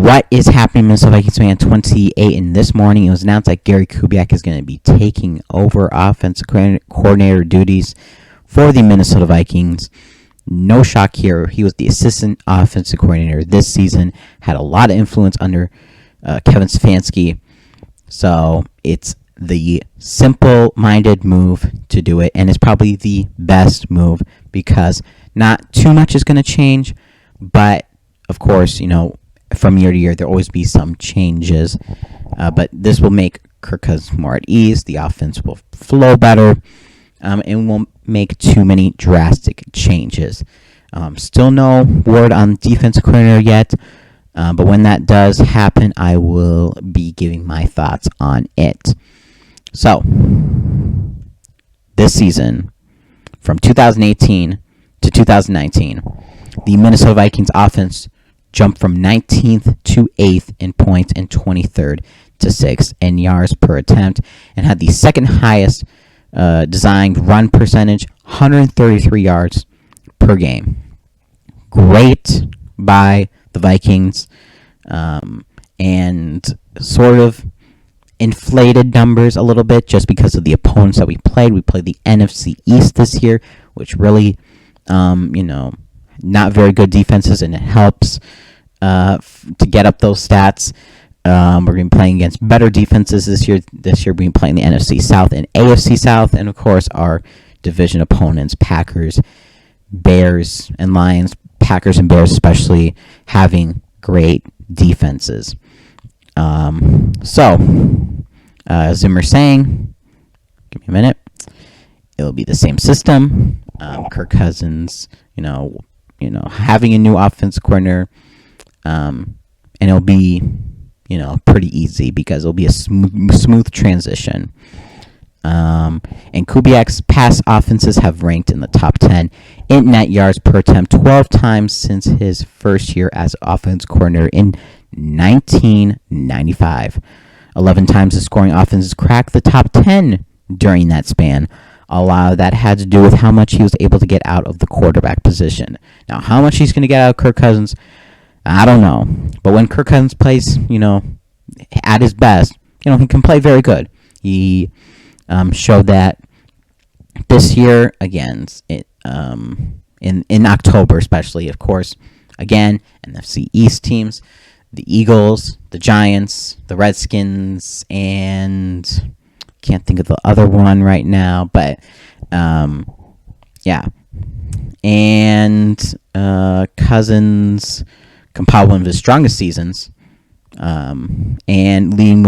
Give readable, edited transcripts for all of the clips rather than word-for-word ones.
What is happening, Minnesota Vikings fan 28? And this morning, it was announced that Gary Kubiak is going to be taking over offensive coordinator duties for the Minnesota Vikings. No shock here. He was the assistant offensive coordinator this season, had a lot of influence under Kevin Stefanski. So it's the simple-minded move to do it, and it's probably the best move because not too much is going to change, but of course, from year to year, there'll always be some changes. But this will make Kirk Cousins more at ease. The offense will flow better, and won't make too many drastic changes. Still no word on defensive coordinator yet, but when that does happen, I will be giving my thoughts on it. So, this season, from 2018 to 2019, the Minnesota Vikings offense jumped from 19th to 8th in points and 23rd to 6th in yards per attempt, and had the second highest designed run percentage, 133 yards per game. Great by the Vikings, and sort of inflated numbers a little bit just because of the opponents that we played. We played the NFC East this year, which really, not very good defenses, and it helps to get up those stats. We're going to be playing against better defenses this year. This year, we're going to be playing the NFC South and AFC South, and of course, our division opponents, Packers, Bears, and Lions. Packers and Bears especially having great defenses. Zimmer saying, give me a minute, it'll be the same system. Kirk Cousins, having a new offensive coordinator, and it'll be, pretty easy because it'll be a smooth transition. And Kubiak's past offenses have ranked in the top 10 in net yards per attempt 12 times since his first year as offense coordinator in 1995. 11 times the scoring offenses cracked the top 10 during that span. A lot of that had to do with how much he was able to get out of the quarterback position. Now, how much he's going to get out of Kirk Cousins, I don't know. But when Kirk Cousins plays, at his best, he can play very good. He showed that this year again, in October especially, of course, again, NFC East teams, the Eagles, the Giants, the Redskins, and can't think of the other one right now, but yeah. And Cousins compiled one of his strongest seasons, and leading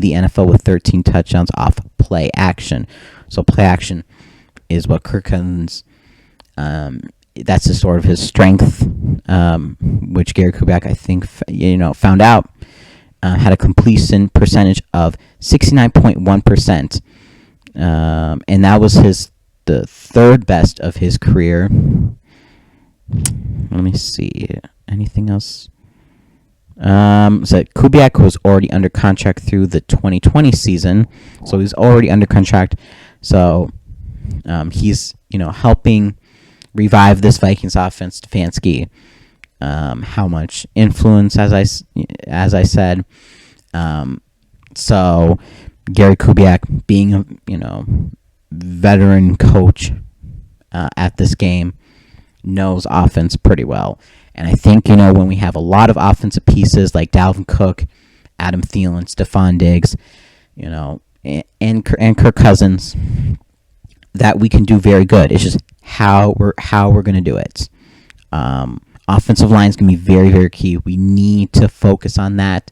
the NFL with 13 touchdowns off play action. So play action is what Kirk Cousins, that's the sort of his strength, which Gary Kubiak, I think, found out. Had a completion percentage of 69.1%, and that was the third best of his career. Let me see, anything else? So Kubiak was already under contract through the 2020 season, so he's already under contract. So he's helping revive this Vikings offense. Stefanski, how much influence, as I said. So Gary Kubiak, being a veteran coach at this game, knows offense pretty well. And I think, when we have a lot of offensive pieces like Dalvin Cook, Adam Thielen, Stephon Diggs, and Kirk Cousins, that we can do very good. It's just how we're going to do it. Offensive line is going to be very, very key. We need to focus on that.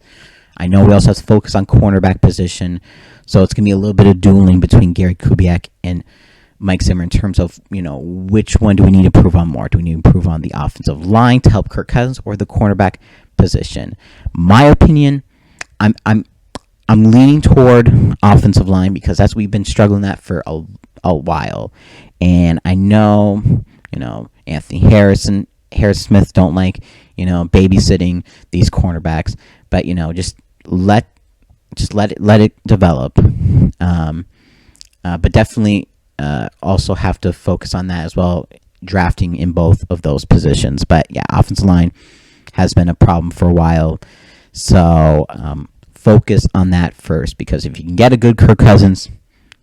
I know we also have to focus on cornerback position, so it's going to be a little bit of dueling between Gary Kubiak and Mike Zimmer in terms of, which one do we need to improve on more? Do we need to improve on the offensive line to help Kirk Cousins or the cornerback position? My opinion, I'm leaning toward offensive line because that's what we've been struggling that for a while. And I know, Anthony Harris Smith don't like, babysitting these cornerbacks, but just let it develop. But definitely also have to focus on that as well, drafting in both of those positions. But yeah, offensive line has been a problem for a while. So focus on that first, because if you can get a good Kirk Cousins,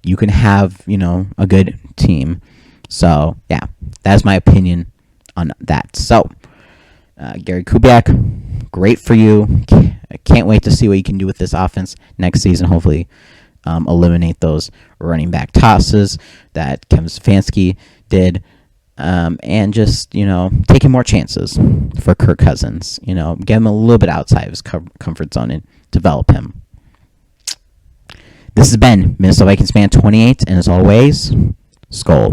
you can have, a good team. So, yeah, that's my opinion on that. So, Gary Kubiak, great for you. I can't wait to see what you can do with this offense next season. Hopefully, eliminate those running back tosses that Kevin Stefanski did. And just, taking more chances for Kirk Cousins. Get him a little bit outside of his comfort zone and develop him. This has been Minnesota Vikings Fan 28, and as always, Skol.